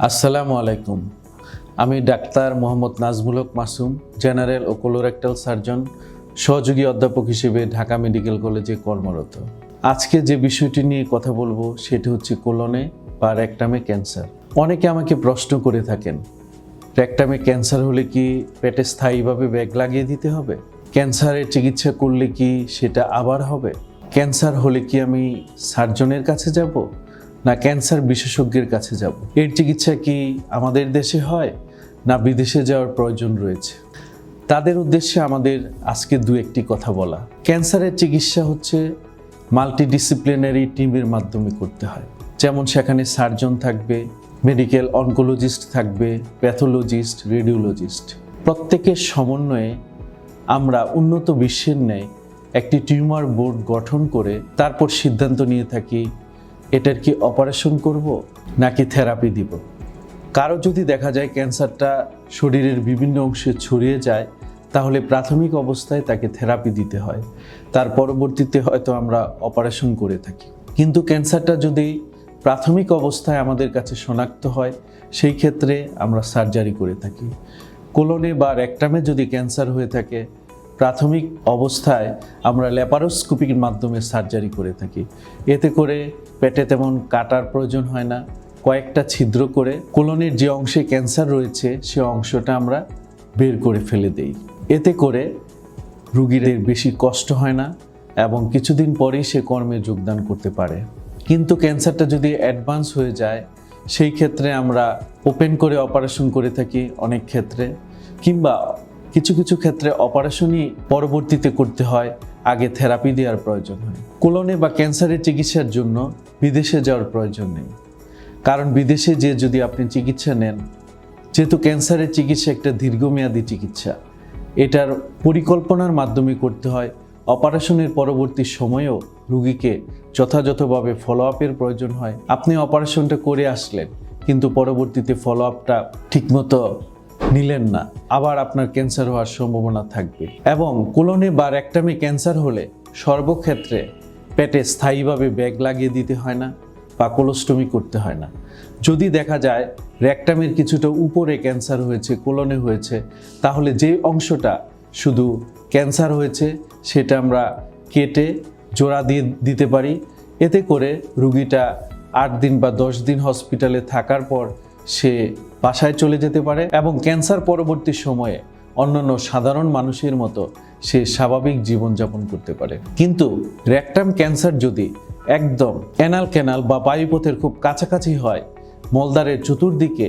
আসসালামু আলাইকুম। আমি ডাক্তার মোহাম্মদ নাজমুল হক মাসুম, জেনারেল ও কোলোরেক্টাল সার্জন, সহযোগী অধ্যাপক হিসেবে ঢাকা মেডিকেল কলেজে কর্মরত। আজকে যে বিষয়টি নিয়ে কথা বলবো সেটি হচ্ছে কোলনে বা রেকটামে ক্যান্সার। অনেকে আমাকে প্রশ্ন করে থাকেন, রেকটামে ক্যান্সার হলে কি পেটে স্থায়ীভাবে ব্যাগ লাগিয়ে দিতে হবে? ক্যান্সারের চিকিৎসা করলে কি সেটা আবার হবে? ক্যান্সার হলে কি আমি সার্জনের কাছে যাব, না ক্যান্সার বিশেষজ্ঞের কাছে যাব? এর চিকিৎসা কি আমাদের দেশে হয়, না বিদেশে যাওয়ার প্রয়োজন রয়েছে? তাদের উদ্দেশ্যে আমাদের আজকে দু একটি কথা বলা। ক্যান্সারের চিকিৎসা হচ্ছে মাল্টিডিসিপ্লিনারি টিমের মাধ্যমে করতে হয়। যেমন সেখানে সার্জন থাকবে, মেডিকেল অনকোলজিস্ট থাকবে, প্যাথোলজিস্ট, রেডিওলজিস্ট। প্রত্যেকের সমন্বয়ে আমরা উন্নত বিশ্বের ন্যায় একটি টিউমার বোর্ড গঠন করে তারপর সিদ্ধান্ত নিয়ে থাকি এটার কি অপারেশন করব নাকি থেরাপি দিব। কারো যদি দেখা যায় ক্যান্সারটা শরীরের বিভিন্ন অংশে ছড়িয়ে যায়, তাহলে প্রাথমিক অবস্থায় তাকে থেরাপি দিতে হয়, তার পরবর্তীতে হয়তো আমরা অপারেশন করে থাকি। কিন্তু ক্যান্সারটা যদি প্রাথমিক অবস্থায় আমাদের কাছে শনাক্ত হয়, সেই ক্ষেত্রে আমরা সার্জারি করে থাকি। কোলনে বা রেকটামে যদি ক্যান্সার হয়ে থাকে, প্রাথমিক অবস্থায় আমরা ল্যাপারোস্কোপির মাধ্যমে সার্জারি করে থাকি। এতে করে পেটে তেমন কাটার প্রয়োজন হয় না। কয়েকটা ছিদ্র করে কোলনের যে অংশে ক্যান্সার রয়েছে সে অংশটা আমরা বের করে ফেলে দেই। এতে করে রোগীর বেশি কষ্ট হয় না এবং কিছুদিন পরেই সে কর্মে যোগদান করতে পারে। কিন্তু ক্যান্সারটা যদি অ্যাডভান্স হয়ে যায়, সেই ক্ষেত্রে আমরা ওপেন করে অপারেশন করে থাকি অনেক ক্ষেত্রে, কিংবা কিছু কিছু ক্ষেত্রে অপারেশনই পরবর্তীতে করতে হয়, আগে থেরাপি দেওয়ার প্রয়োজন হয়। কোলনে বা ক্যান্সারের চিকিৎসার জন্য বিদেশে যাওয়ার প্রয়োজন নেই, কারণ বিদেশে যে যদি আপনি চিকিৎসা নেন, যেহেতু ক্যান্সারের চিকিৎসা একটা দীর্ঘমেয়াদী চিকিৎসা, এটার পরিকল্পনার মাধ্যমে করতে হয়। অপারেশনের পরবর্তী সময়েও রোগীকে যথাযথভাবে ফলো আপের প্রয়োজন হয়। আপনি অপারেশনটা করে আসলেন, কিন্তু পরবর্তীতে ফলো আপটা ঠিকমতো নিলেন না, আবার আপনার ক্যান্সার হওয়ার সম্ভাবনা থাকবে। এবং কোলনে বা রেকটামে ক্যান্সার হলে সর্বক্ষেত্রে পেটে স্থায়ীভাবে ব্যাগ লাগিয়ে দিতে হয় না বা কোলোস্টমি করতে হয় না। যদি দেখা যায় রেকটামের কিছুটা উপরে ক্যান্সার হয়েছে, কোলনে হয়েছে, তাহলে যে অংশটা শুধু ক্যান্সার হয়েছে সেটা আমরা কেটে জোড়া দিয়ে দিতে পারি। এতে করে রোগীটা 8 দিন বা 10 দিন হসপিটালে থাকার পর সে বাসায় চলে যেতে পারে এবং ক্যান্সার পরবর্তী সময়ে অন্যান্য সাধারণ মানুষের মতো সে স্বাভাবিক জীবনযাপন করতে পারে। কিন্তু রেকটাম ক্যান্সার যদি একদম অ্যানাল ক্যানাল বা বায়ুপথের খুব কাছাকাছি হয়, মলদ্বারের চতুর্দিকে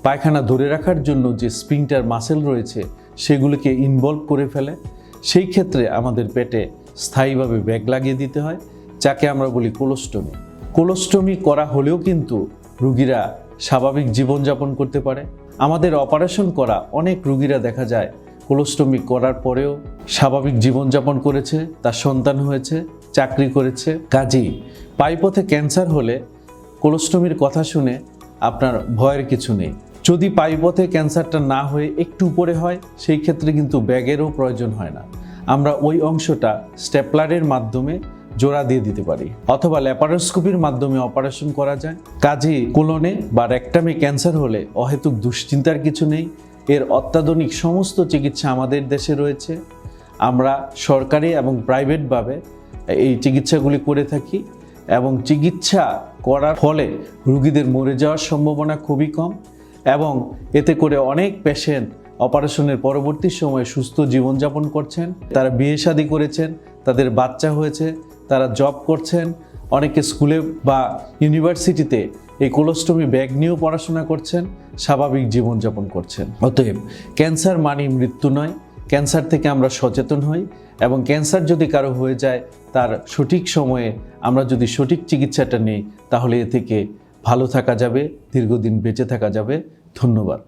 পায়খানা ধরে রাখার জন্য যে স্ফিংটার মাসেল রয়েছে সেগুলিকে ইনভলভ করে ফেলে, সেই ক্ষেত্রে আমাদের পেটে স্থায়ীভাবে ব্যাগ লাগিয়ে দিতে হয়, যাকে আমরা বলি কোলোস্টমি। কোলোস্টমি করা হলেও কিন্তু রোগীরা স্বাভাবিক জীবনযাপন করতে পারে। আমাদের অপারেশন করা অনেক রোগীরা দেখা যায় কোলোস্টমি করার পরেও স্বাভাবিক জীবনযাপন করেছে, তার সন্তান হয়েছে, চাকরি করেছে। কাজেই পায়ুপথে ক্যান্সার হলে কোলোস্টমির কথা শুনে আপনার ভয়ের কিছু নেই। যদি পায়ুপথে ক্যান্সারটা না হয়ে একটু উপরে হয়, সেই ক্ষেত্রে কিন্তু ব্যাগেরও প্রয়োজন হয় না। আমরা ওই অংশটা স্টেপলারের মাধ্যমে জোড়া দিয়ে দিতে পারি, অথবা ল্যাপারোস্কোপির মাধ্যমে অপারেশন করা যায়। কাজেই কোলনে বা রেকটামে ক্যান্সার হলে অহেতুক দুশ্চিন্তার কিছু নেই। এর অত্যাধুনিক সমস্ত চিকিৎসা আমাদের দেশে রয়েছে। আমরা সরকারি এবং প্রাইভেটভাবে এই চিকিৎসাগুলি করে থাকি এবং চিকিৎসা করার ফলে রোগীদের মরে যাওয়ার সম্ভাবনা খুবই কম এবং এতে করে অনেক পেশেন্ট অপারেশনের পরবর্তী সময়ে সুস্থ জীবনযাপন করছেন। তারা বিয়ে শাদী করেছেন, তাদের বাচ্চা হয়েছে, তারা জব করছেন, অনেকে স্কুলে বা ইউনিভার্সিটিতে এই কোলোস্টমি ব্যাগ নিয়েও পড়াশোনা করছেন, স্বাভাবিক জীবনযাপন করছেন। অতএব ক্যান্সার মানে মৃত্যু নয়। ক্যান্সার থেকে আমরা সচেতন হই এবং ক্যান্সার যদি কারো হয়ে যায়, তার সঠিক সময়ে আমরা যদি সঠিক চিকিৎসাটা নিই, তাহলে এ থেকে ভালো থাকা যাবে, দীর্ঘদিন বেঁচে থাকা যাবে। ধন্যবাদ।